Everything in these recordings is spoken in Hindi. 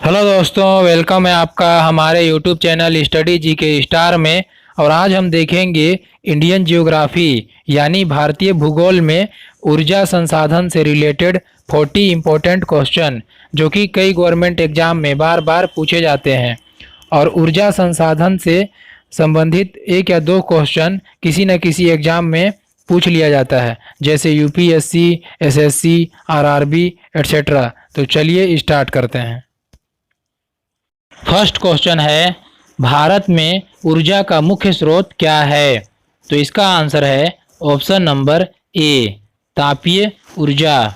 हेलो दोस्तों, वेलकम है आपका हमारे यूट्यूब चैनल स्टडी जी के स्टार में। और आज हम देखेंगे इंडियन ज्योग्राफी यानी भारतीय भूगोल में ऊर्जा संसाधन से रिलेटेड 40 इम्पोर्टेंट क्वेश्चन जो कि कई गवर्नमेंट एग्जाम में बार बार पूछे जाते हैं। और ऊर्जा संसाधन से संबंधित एक या दो क्वेश्चन किसी न किसी एग्जाम में पूछ लिया जाता है, जैसे यूपीएससी, एसएससी, आरआरबी एट्सेट्रा। तो चलिए स्टार्ट करते हैं। फर्स्ट क्वेश्चन है, भारत में ऊर्जा का मुख्य स्रोत क्या है? तो इसका आंसर है ऑप्शन नंबर ए, तापीय ऊर्जा।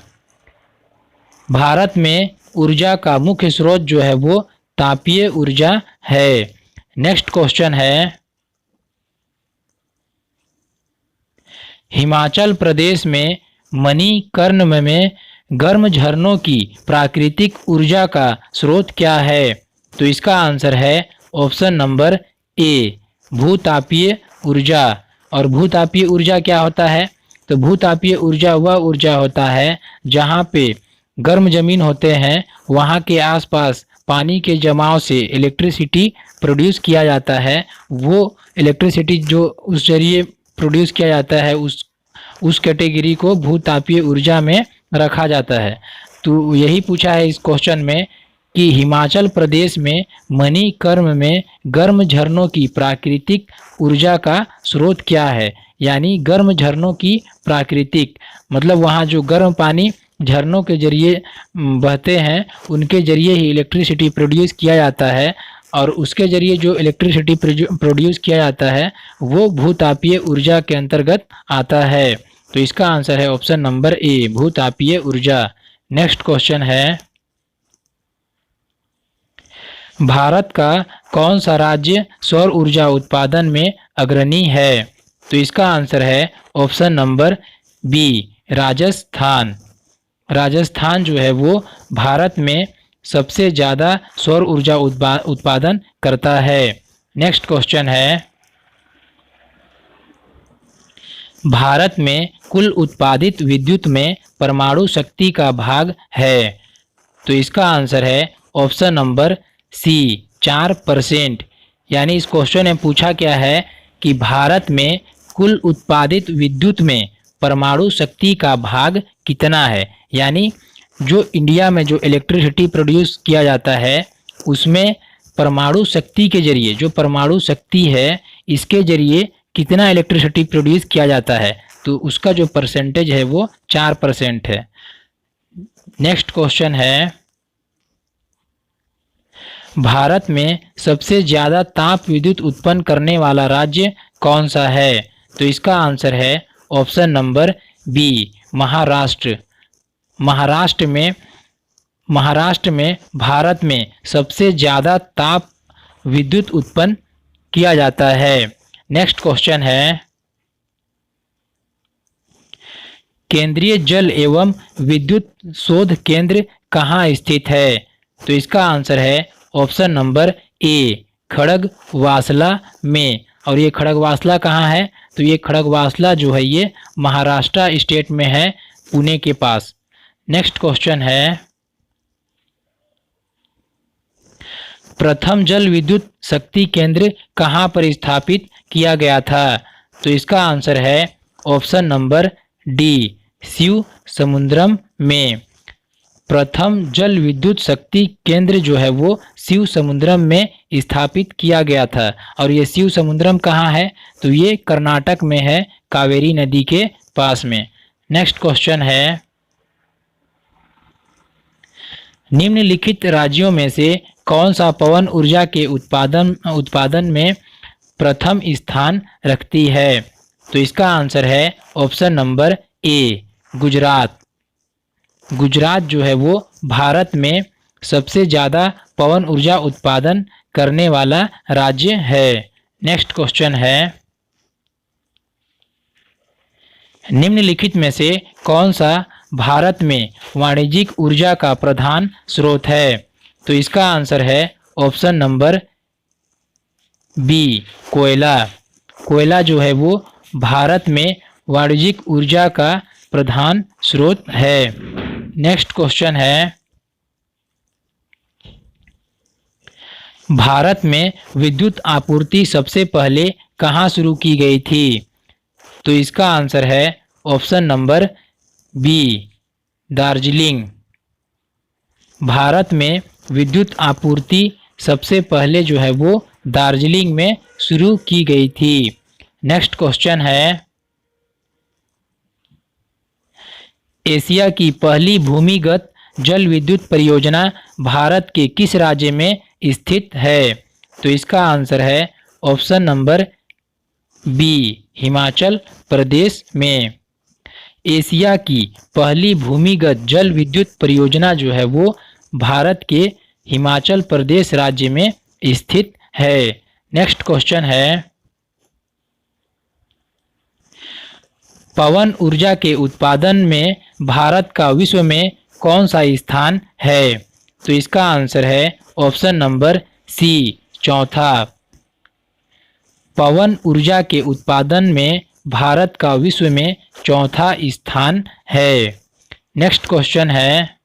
भारत में ऊर्जा का मुख्य स्रोत जो है वो तापीय ऊर्जा है। नेक्स्ट क्वेश्चन है, हिमाचल प्रदेश में मणिकर्ण में गर्म झरनों की प्राकृतिक ऊर्जा का स्रोत क्या है? तो इसका आंसर है ऑप्शन नंबर ए, भूतापीय ऊर्जा। और भूतापीय ऊर्जा क्या होता है? तो भूतापीय ऊर्जा वह ऊर्जा होता है जहाँ पे गर्म जमीन होते हैं, वहाँ के आसपास पानी के जमाव से इलेक्ट्रिसिटी प्रोड्यूस किया जाता है। वो इलेक्ट्रिसिटी जो उस जरिए प्रोड्यूस किया जाता है उस कैटेगरी को भूतापीय ऊर्जा में रखा जाता है। तो यही पूछा है इस क्वेश्चन में कि हिमाचल प्रदेश में मणिकर्ण में गर्म झरनों की प्राकृतिक ऊर्जा का स्रोत क्या है। यानी गर्म झरनों की प्राकृतिक मतलब वहाँ जो गर्म पानी झरनों के जरिए बहते हैं, उनके जरिए ही इलेक्ट्रिसिटी प्रोड्यूस किया जाता है। और उसके जरिए जो इलेक्ट्रिसिटी प्रोड्यूस किया जाता है वो भूतापीय ऊर्जा के अंतर्गत आता है। तो इसका आंसर है ऑप्शन नंबर ए, भूतापीय ऊर्जा। नेक्स्ट क्वेश्चन है, भारत का कौन सा राज्य सौर ऊर्जा उत्पादन में अग्रणी है? तो इसका आंसर है option number B, Rajasthan. Rajasthan जो है वो भारत में सबसे ज़्यादा सौर ऊर्जा उत्पादन करता है। नेक्स्ट क्वेश्चन है, भारत में कुल उत्पादित विद्युत में परमाणु शक्ति का भाग है। तो इसका आंसर है ऑप्शन नंबर सी, 4%। यानी इस क्वेश्चन में पूछा क्या है कि भारत में कुल उत्पादित विद्युत में परमाणु शक्ति का भाग कितना है। यानी जो इंडिया में जो इलेक्ट्रिसिटी प्रोड्यूस किया जाता है उसमें परमाणु शक्ति के जरिए, जो परमाणु शक्ति है इसके जरिए कितना इलेक्ट्रिसिटी प्रोड्यूस किया जाता है, तो उसका जो परसेंटेज है वो 4% है। नेक्स्ट क्वेश्चन है, भारत में सबसे ज़्यादा ताप विद्युत उत्पन्न करने वाला राज्य कौन सा है? तो इसका आंसर है option number B, Maharashtra. Maharashtra में भारत में सबसे ज़्यादा ताप विद्युत उत्पन्न किया जाता है। नेक्स्ट क्वेश्चन है, केंद्रीय जल एवं विद्युत शोध केंद्र कहाँ स्थित है? तो इसका आंसर है ऑप्शन नंबर ए, खड़गवासला में। और ये खड़गवासला कहाँ है? तो ये खड़गवासला जो है ये महाराष्ट्र स्टेट में है, पुणे के पास। नेक्स्ट क्वेश्चन है, प्रथम जल विद्युत शक्ति केंद्र कहाँ पर स्थापित किया गया था? तो इसका आंसर है ऑप्शन नंबर डी, शिव समुद्रम में। प्रथम जल विद्युत शक्ति केंद्र जो है वो शिव समुद्रम में स्थापित किया गया था। और ये शिव समुद्रम कहाँ है? तो ये कर्नाटक में है, कावेरी नदी के पास में। नेक्स्ट क्वेश्चन है, निम्नलिखित राज्यों में से कौन सा पवन ऊर्जा के उत्पादन में प्रथम स्थान रखती है? तो इसका आंसर है option number A, Gujarat. Gujarat जो है वो भारत में सबसे ज़्यादा पवन ऊर्जा उत्पादन करने वाला राज्य है। नेक्स्ट क्वेश्चन है, निम्नलिखित में से कौन सा भारत में वाणिज्यिक ऊर्जा का प्रधान स्रोत है? तो इसका आंसर है ऑप्शन नंबर बी, कोयला। कोयला जो है वो भारत में वाणिज्यिक ऊर्जा का प्रधान स्रोत है। नेक्स्ट क्वेश्चन है, भारत में विद्युत आपूर्ति सबसे पहले कहाँ शुरू की गई थी? तो इसका आंसर है option number B, Darjeeling. Bharat में विद्युत आपूर्ति सबसे पहले जो है वो दार्जिलिंग में शुरू की गई थी। नेक्स्ट क्वेश्चन है, एशिया की पहली भूमिगत जल विद्युत परियोजना भारत के किस राज्य में स्थित है? तो इसका आंसर है option number B, Himachal Pradesh में। एशिया की पहली भूमिगत जल विद्युत परियोजना जो है वो भारत के हिमाचल प्रदेश राज्य में स्थित है। नेक्स्ट क्वेश्चन है, पवन ऊर्जा के उत्पादन में भारत का विश्व में कौन सा स्थान है? तो इसका आंसर है ऑप्शन नंबर सी, चौथा। पवन ऊर्जा के उत्पादन में भारत का विश्व में चौथा स्थान है। नेक्स्ट क्वेश्चन है,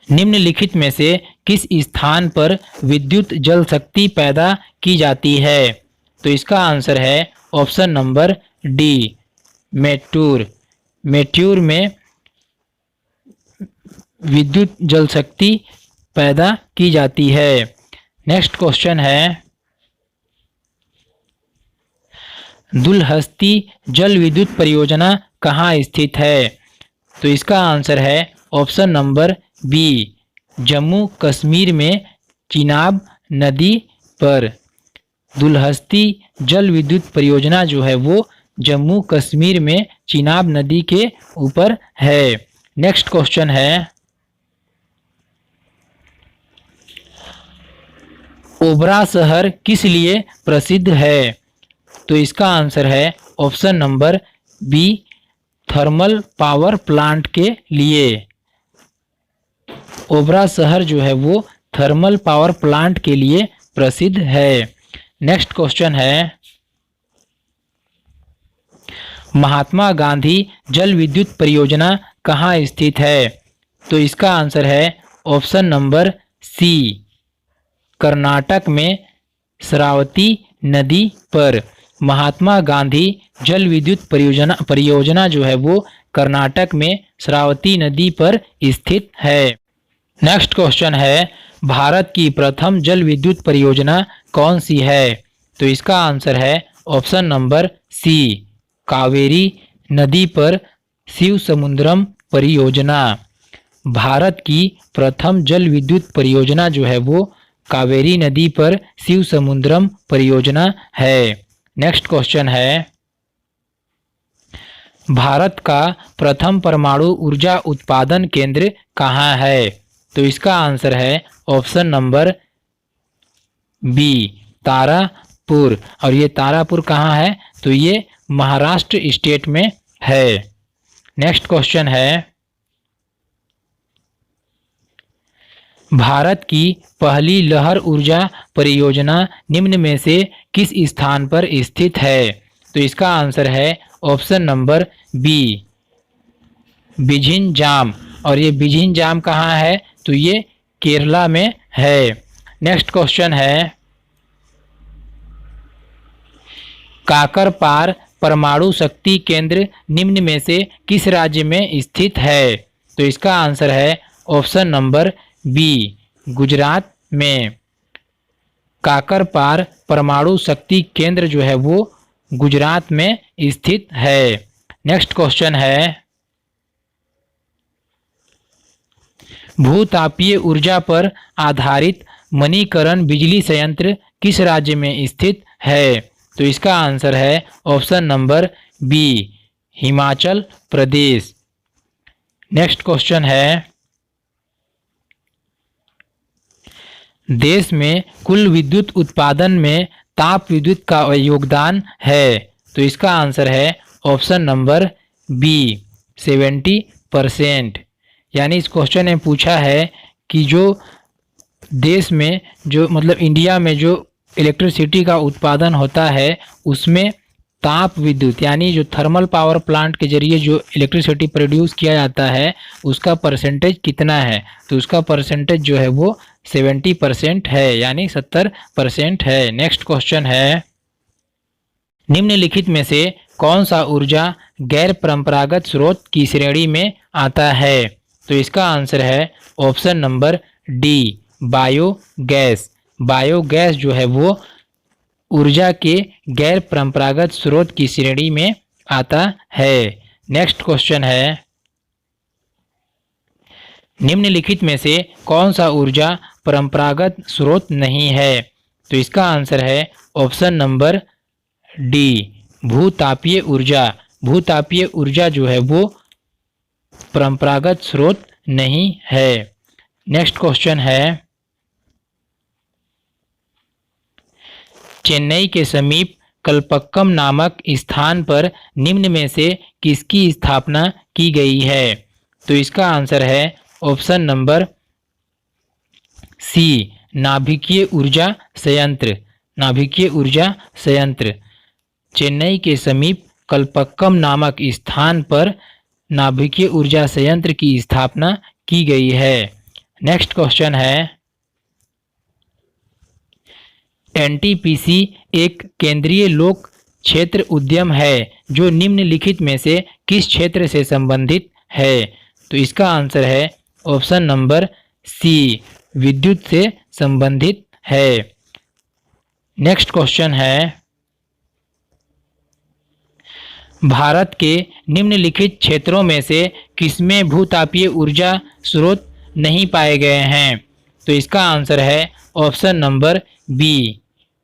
निम्नलिखित में से किस स्थान पर विद्युत जल शक्ति पैदा की जाती है? तो इसका आंसर है ऑप्शन नंबर डी, मैट्यूर। मैट्यूर में विद्युत जल शक्ति पैदा की जाती है। नेक्स्ट क्वेश्चन है, दुलहस्ती जल विद्युत परियोजना कहाँ स्थित है? तो इसका आंसर है option number B, Jammu Kashmir में चिनाब नदी पर। दुलहस्ती जल विद्युत परियोजना जो है वो जम्मू कश्मीर में चिनाब नदी के ऊपर है। नेक्स्ट क्वेश्चन है, ओबरा शहर किस लिए प्रसिद्ध है? तो इसका आंसर है option number B, thermal power plant के लिए। ओबरा शहर जो है वो थर्मल पावर प्लांट के लिए प्रसिद्ध है। नेक्स्ट क्वेश्चन है, महात्मा गांधी जल विद्युत परियोजना कहाँ स्थित है? तो इसका आंसर है ऑप्शन नंबर सी, कर्नाटक में श्रावती नदी पर। महात्मा गांधी जल विद्युत परियोजना जो है वो कर्नाटक में श्रावती नदी पर स्थित है। नेक्स्ट क्वेश्चन है, भारत की प्रथम जल विद्युत परियोजना कौन सी है? तो इसका आंसर है ऑप्शन नंबर सी, कावेरी नदी पर शिव समुद्रम परियोजना। भारत की प्रथम जल विद्युत परियोजना जो है वो कावेरी नदी पर शिव समुद्रम परियोजना है। नेक्स्ट क्वेश्चन है, भारत का प्रथम परमाणु ऊर्जा उत्पादन केंद्र कहाँ है? तो इसका आंसर है ऑप्शन नंबर बी, तारापुर। और ये तारापुर कहाँ है? तो ये महाराष्ट्र स्टेट में है। नेक्स्ट क्वेश्चन है, भारत की पहली लहर ऊर्जा परियोजना निम्न में से किस स्थान पर स्थित है? तो इसका आंसर है ऑप्शन नंबर बी, बिझिंजाम। और ये बिझिंजाम कहाँ है? तो ये केरला में है। नेक्स्ट क्वेश्चन है, काकरपार परमाणु शक्ति केंद्र निम्न में से किस राज्य में स्थित है? तो इसका आंसर है ऑप्शन नंबर बी, गुजरात में। काकरपार परमाणु शक्ति केंद्र जो है वो गुजरात में स्थित है। नेक्स्ट क्वेश्चन है, भूतापीय ऊर्जा पर आधारित मणिकरण बिजली संयंत्र किस राज्य में स्थित है? तो इसका आंसर है option number B, Himachal Pradesh. Next question है, देश में कुल विद्युत उत्पादन में ताप विद्युत का योगदान है? तो इसका आंसर है ऑप्शन नंबर बी, 70%। यानी इस क्वेश्चन में पूछा है कि जो देश में जो मतलब इंडिया में जो इलेक्ट्रिसिटी का उत्पादन होता है उसमें ताप विद्युत यानी जो थर्मल पावर प्लांट के जरिए जो इलेक्ट्रिसिटी प्रोड्यूस किया जाता है उसका परसेंटेज कितना है? तो उसका परसेंटेज जो है वो 70% है, यानी 70% है। नेक्स्ट क्वेश्चन है, निम्नलिखित में से कौन सा ऊर्जा गैर परंपरागत स्रोत की श्रेणी में आता है? तो इसका आंसर है option number D, biogas. Biogas जो है वो ऊर्जा के गैर परंपरागत स्रोत की श्रेणी में आता है। नेक्स्ट क्वेश्चन है, निम्नलिखित में से कौन सा ऊर्जा परंपरागत स्रोत नहीं है? तो इसका आंसर है ऑप्शन नंबर डी, भूतापीय ऊर्जा। भूतापीय ऊर्जा जो है वो परंपरागत स्रोत नहीं है। नेक्स्ट क्वेश्चन है, चेन्नई के समीप कल्पक्कम नामक स्थान पर निम्न में से किसकी स्थापना की गई है? तो इसका आंसर है ऑप्शन नंबर सी, नाभिकीय ऊर्जा संयंत्र। नाभिकीय ऊर्जा संयंत्र। चेन्नई के समीप कल्पक्कम नामक स्थान पर नाभिकीय ऊर्जा संयंत्र की स्थापना की गई है। नेक्स्ट क्वेश्चन है, एनटीपीसी एक केंद्रीय लोक क्षेत्र उद्यम है जो निम्नलिखित में से किस क्षेत्र से संबंधित है? तो इसका आंसर है ऑप्शन नंबर सी, विद्युत से संबंधित है। नेक्स्ट क्वेश्चन है, भारत के निम्नलिखित क्षेत्रों में से किसमें भूतापीय ऊर्जा स्रोत नहीं पाए गए हैं? तो इसका आंसर है option number B,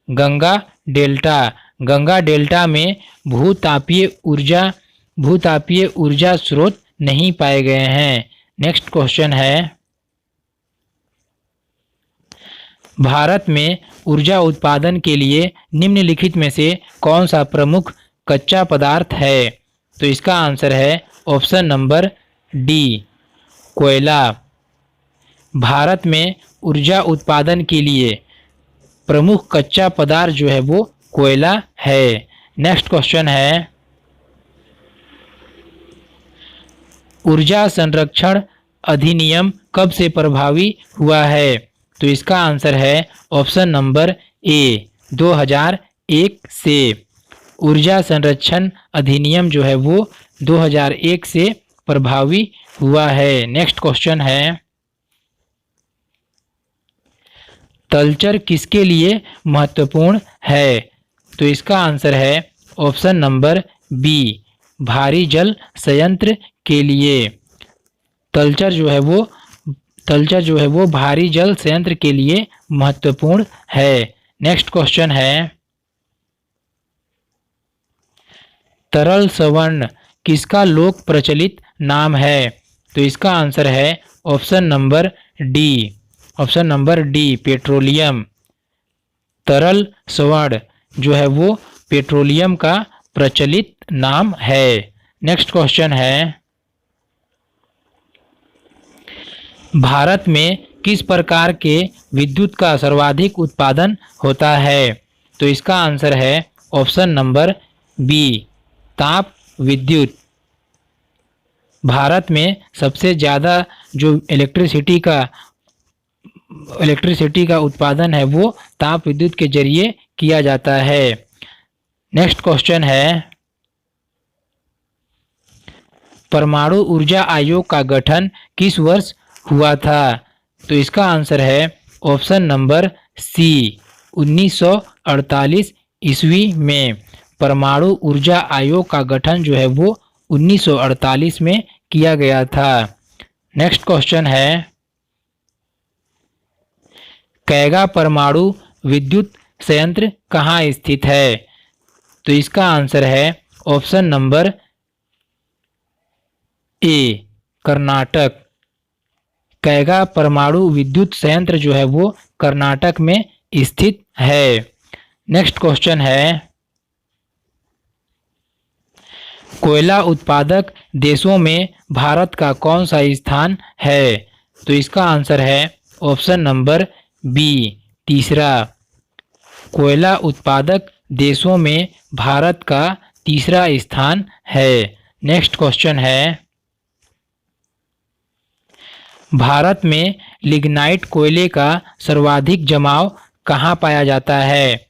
Ganga delta. Ganga delta में भूतापीय ऊर्जा स्रोत नहीं पाए गए हैं। नेक्स्ट क्वेश्चन है, भारत में ऊर्जा उत्पादन के लिए निम्नलिखित में से कौन सा प्रमुख कच्चा पदार्थ है? तो इसका आंसर है ऑप्शन नंबर डी, कोयला। भारत में ऊर्जा उत्पादन के लिए प्रमुख कच्चा पदार्थ जो है वो कोयला है। नेक्स्ट क्वेश्चन है, ऊर्जा संरक्षण अधिनियम कब से प्रभावी हुआ है? तो इसका आंसर है ऑप्शन नंबर ए, 2001 से। ऊर्जा संरक्षण अधिनियम जो है वो 2001 से प्रभावी हुआ है। नेक्स्ट क्वेश्चन है, तलचर किसके लिए महत्वपूर्ण है? तो इसका आंसर है ऑप्शन नंबर बी, भारी जल संयंत्र के लिए। तलचर जो है वो भारी जल संयंत्र के लिए महत्वपूर्ण है। नेक्स्ट क्वेश्चन है, तरल स्वर्ण किसका लोक प्रचलित नाम है? तो इसका आंसर है ऑप्शन नंबर डी, पेट्रोलियम। तरल स्वर्ण जो है वो पेट्रोलियम का प्रचलित नाम है। नेक्स्ट क्वेश्चन है, भारत में किस प्रकार के विद्युत का सर्वाधिक उत्पादन होता है? तो इसका आंसर है ऑप्शन नंबर बी, ताप विद्युत। भारत में सबसे ज़्यादा जो इलेक्ट्रिसिटी का उत्पादन है वो ताप विद्युत के जरिए किया जाता है। नेक्स्ट क्वेश्चन है, परमाणु ऊर्जा आयोग का गठन किस वर्ष हुआ था? तो इसका आंसर है ऑप्शन नंबर सी, 1948 ईस्वी में। परमाणु ऊर्जा आयोग का गठन जो है वो 1948 में किया गया था। नेक्स्ट क्वेश्चन है, कैगा परमाणु विद्युत संयंत्र कहाँ स्थित है? तो इसका आंसर है option number A, Karnataka. Kaiga परमाणु विद्युत संयंत्र जो है वो कर्नाटक में स्थित है। नेक्स्ट क्वेश्चन है, कोयला उत्पादक देशों में भारत का कौन सा स्थान है? तो इसका आंसर है ऑप्शन नंबर बी, तीसरा। कोयला उत्पादक देशों में भारत का तीसरा स्थान है। नेक्स्ट क्वेश्चन है, भारत में लिग्नाइट कोयले का सर्वाधिक जमाव कहाँ पाया जाता है?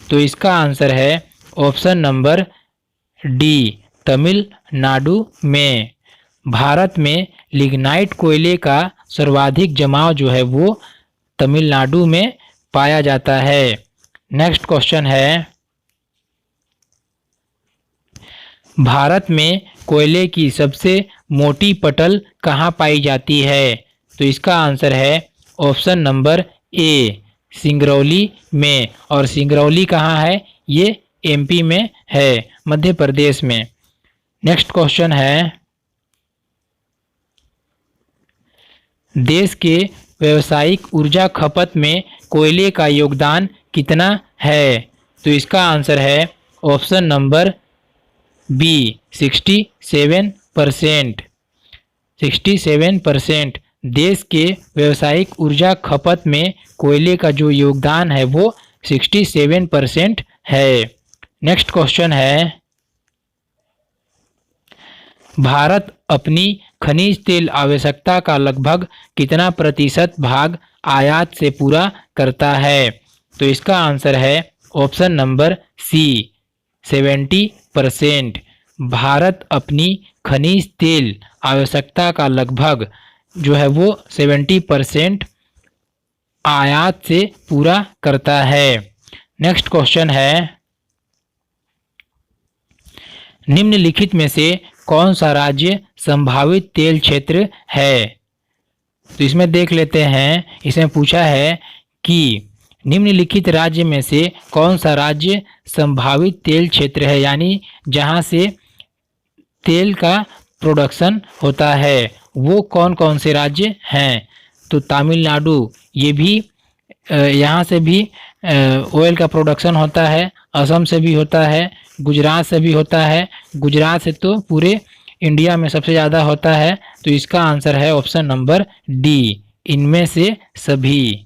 तो इसका आंसर है ऑप्शन नंबर डी, तमिलनाडु में। भारत में लिग्नाइट कोयले का सर्वाधिक जमाव जो है वो तमिलनाडु में पाया जाता है। नेक्स्ट क्वेश्चन है, भारत में कोयले की सबसे मोटी पटल कहाँ पाई जाती है? तो इसका आंसर है ऑप्शन नंबर ए, सिंगरौली में। और सिंगरौली कहाँ है? ये एमपी में है, मध्य प्रदेश में। नेक्स्ट क्वेश्चन है, देश के व्यावसायिक ऊर्जा खपत में कोयले का योगदान कितना है? तो इसका आंसर है ऑप्शन नंबर बी, 67%। 67% देश के व्यावसायिक ऊर्जा खपत में कोयले का जो योगदान है वो 67% है। नेक्स्ट क्वेश्चन है, भारत अपनी खनिज तेल आवश्यकता का लगभग कितना प्रतिशत भाग आयात से पूरा करता है? तो इसका आंसर है ऑप्शन नंबर सी, 70%। भारत अपनी खनिज तेल आवश्यकता का लगभग जो है वो 70% आयात से पूरा करता है। नेक्स्ट क्वेश्चन है, निम्नलिखित में से कौन सा राज्य संभावित तेल क्षेत्र है? तो इसमें देख लेते हैं, इसमें पूछा है कि निम्नलिखित राज्य में से कौन सा राज्य संभावित तेल क्षेत्र है, यानी जहां से तेल का प्रोडक्शन होता है वो कौन कौन से राज्य हैं? तो तमिलनाडु, ये भी यहाँ से भी ऑयल का प्रोडक्शन होता है, असम से भी होता है, गुजरात से भी होता है। गुजरात से तो पूरे इंडिया में सबसे ज़्यादा होता है। तो इसका आंसर है ऑप्शन नंबर डी, इनमें से सभी।